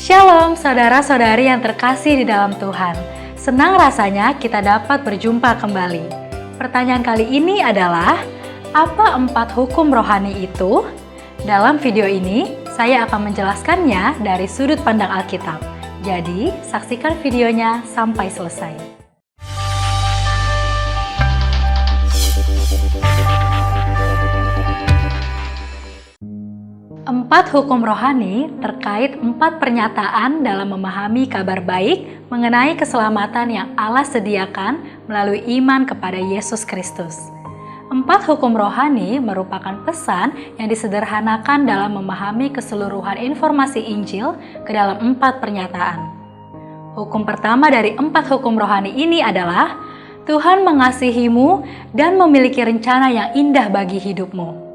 Shalom saudara-saudari yang terkasih di dalam Tuhan. Senang rasanya kita dapat berjumpa kembali. Pertanyaan kali ini adalah, apa 4 hukum rohani itu? Dalam video ini, saya akan menjelaskannya dari sudut pandang Alkitab. Jadi, saksikan videonya sampai selesai. 4 hukum rohani terkait 4 pernyataan dalam memahami kabar baik mengenai keselamatan yang Allah sediakan melalui iman kepada Yesus Kristus. 4 hukum rohani merupakan pesan yang disederhanakan dalam memahami keseluruhan informasi Injil ke dalam 4 pernyataan. Hukum pertama dari 4 hukum rohani ini adalah Tuhan mengasihimu dan memiliki rencana yang indah bagi hidupmu.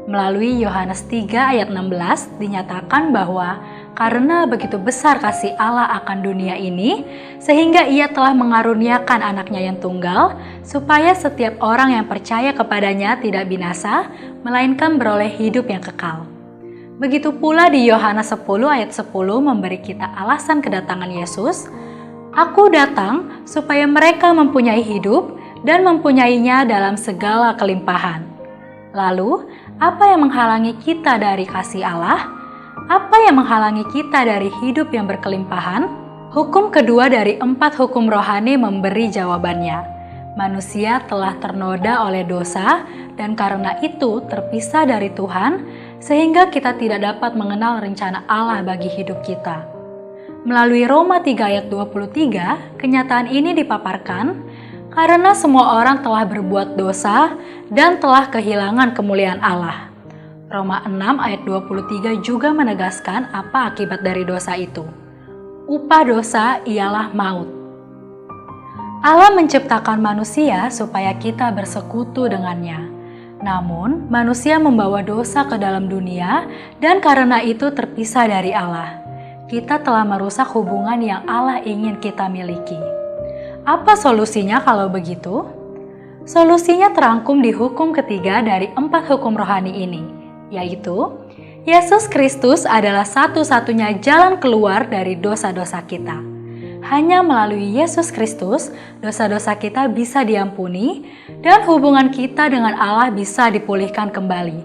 Melalui Yohanes 3 ayat 16 dinyatakan bahwa karena begitu besar kasih Allah akan dunia ini, sehingga Ia telah mengaruniakan anaknya yang tunggal, supaya setiap orang yang percaya kepadanya tidak binasa, melainkan beroleh hidup yang kekal. Begitu pula di Yohanes 10 ayat 10 memberi kita alasan kedatangan Yesus, Aku datang supaya mereka mempunyai hidup dan mempunyainya dalam segala kelimpahan. Lalu, apa yang menghalangi kita dari kasih Allah? Apa yang menghalangi kita dari hidup yang berkelimpahan? Hukum kedua dari 4 hukum rohani memberi jawabannya. Manusia telah ternoda oleh dosa dan karena itu terpisah dari Tuhan, sehingga kita tidak dapat mengenal rencana Allah bagi hidup kita. Melalui Roma 3 ayat 23, kenyataan ini dipaparkan karena semua orang telah berbuat dosa dan telah kehilangan kemuliaan Allah. Roma 6 ayat 23 juga menegaskan apa akibat dari dosa itu. Upah dosa ialah maut. Allah menciptakan manusia supaya kita bersekutu dengannya. Namun, manusia membawa dosa ke dalam dunia dan karena itu terpisah dari Allah. Kita telah merusak hubungan yang Allah ingin kita miliki. Apa solusinya kalau begitu? Solusinya terangkum di hukum ketiga dari 4 hukum rohani ini, yaitu Yesus Kristus adalah satu-satunya jalan keluar dari dosa-dosa kita. Hanya melalui Yesus Kristus, dosa-dosa kita bisa diampuni dan hubungan kita dengan Allah bisa dipulihkan kembali.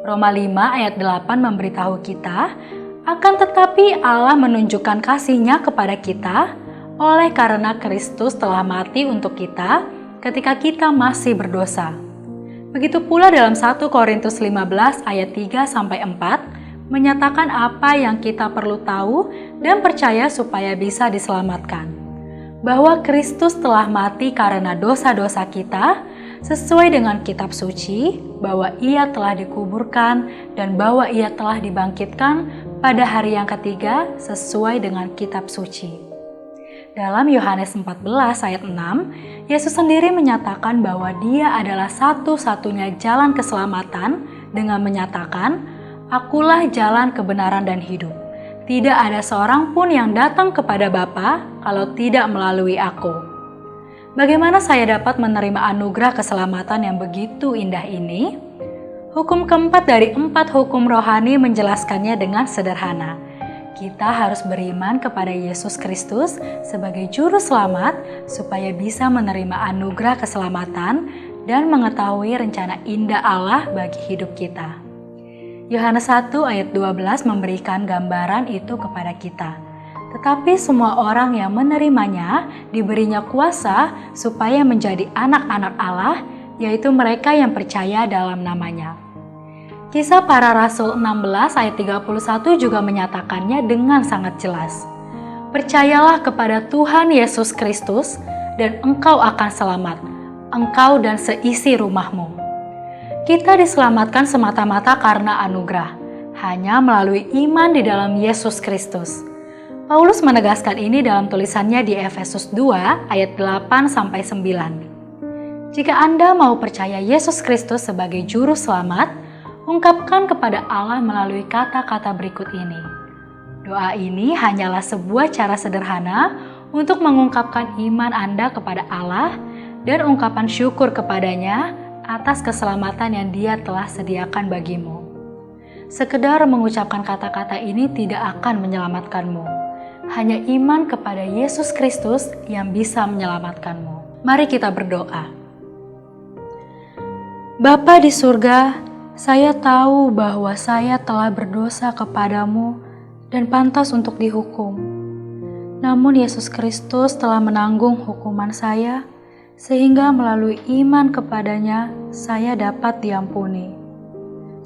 Roma 5 ayat 8 memberitahu kita, akan tetapi Allah menunjukkan kasih-Nya kepada kita oleh karena Kristus telah mati untuk kita ketika kita masih berdosa. Begitu pula dalam 1 Korintus 15 ayat 3-4 menyatakan apa yang kita perlu tahu dan percaya supaya bisa diselamatkan. Bahwa Kristus telah mati karena dosa-dosa kita sesuai dengan kitab suci, bahwa Ia telah dikuburkan dan bahwa Ia telah dibangkitkan pada hari yang ketiga sesuai dengan kitab suci. Dalam Yohanes 14 ayat 6, Yesus sendiri menyatakan bahwa Dia adalah satu-satunya jalan keselamatan dengan menyatakan, Akulah jalan kebenaran dan hidup. Tidak ada seorang pun yang datang kepada Bapa kalau tidak melalui Aku. Bagaimana saya dapat menerima anugerah keselamatan yang begitu indah ini? Hukum keempat dari 4 hukum rohani menjelaskannya dengan sederhana. Kita harus beriman kepada Yesus Kristus sebagai juru selamat supaya bisa menerima anugerah keselamatan dan mengetahui rencana indah Allah bagi hidup kita. Yohanes 1 ayat 12 memberikan gambaran itu kepada kita. Tetapi semua orang yang menerimanya diberinya kuasa supaya menjadi anak-anak Allah, yaitu mereka yang percaya dalam namanya. Kisah Para Rasul 16 ayat 31 juga menyatakannya dengan sangat jelas. Percayalah kepada Tuhan Yesus Kristus dan engkau akan selamat, engkau dan seisi rumahmu. Kita diselamatkan semata-mata karena anugerah, hanya melalui iman di dalam Yesus Kristus. Paulus menegaskan ini dalam tulisannya di Efesus 2 ayat 8-9. Jika Anda mau percaya Yesus Kristus sebagai juru selamat, ungkapkan kepada Allah melalui kata-kata berikut ini. Doa ini hanyalah sebuah cara sederhana untuk mengungkapkan iman Anda kepada Allah dan ungkapan syukur kepadanya atas keselamatan yang Dia telah sediakan bagimu. Sekedar mengucapkan kata-kata ini tidak akan menyelamatkanmu. Hanya iman kepada Yesus Kristus yang bisa menyelamatkanmu. Mari kita berdoa. Bapa di surga, saya tahu bahwa saya telah berdosa kepadamu dan pantas untuk dihukum. Namun Yesus Kristus telah menanggung hukuman saya, sehingga melalui iman kepadanya saya dapat diampuni.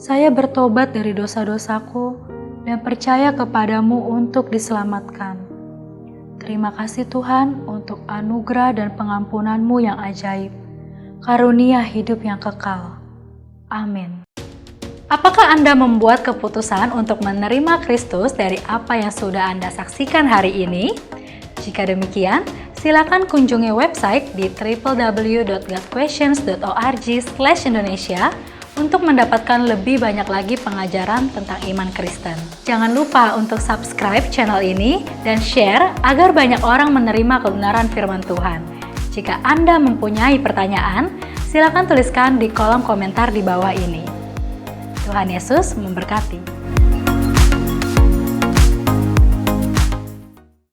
Saya bertobat dari dosa-dosaku dan percaya kepadamu untuk diselamatkan. Terima kasih Tuhan untuk anugerah dan pengampunanmu yang ajaib, karunia hidup yang kekal. Amin. Apakah Anda membuat keputusan untuk menerima Kristus dari apa yang sudah Anda saksikan hari ini? Jika demikian, silakan kunjungi website di www.godquestions.org/Indonesia untuk mendapatkan lebih banyak lagi pengajaran tentang iman Kristen. Jangan lupa untuk subscribe channel ini dan share agar banyak orang menerima kebenaran firman Tuhan. Jika Anda mempunyai pertanyaan, silakan tuliskan di kolom komentar di bawah ini. Tuhan Yesus memberkati.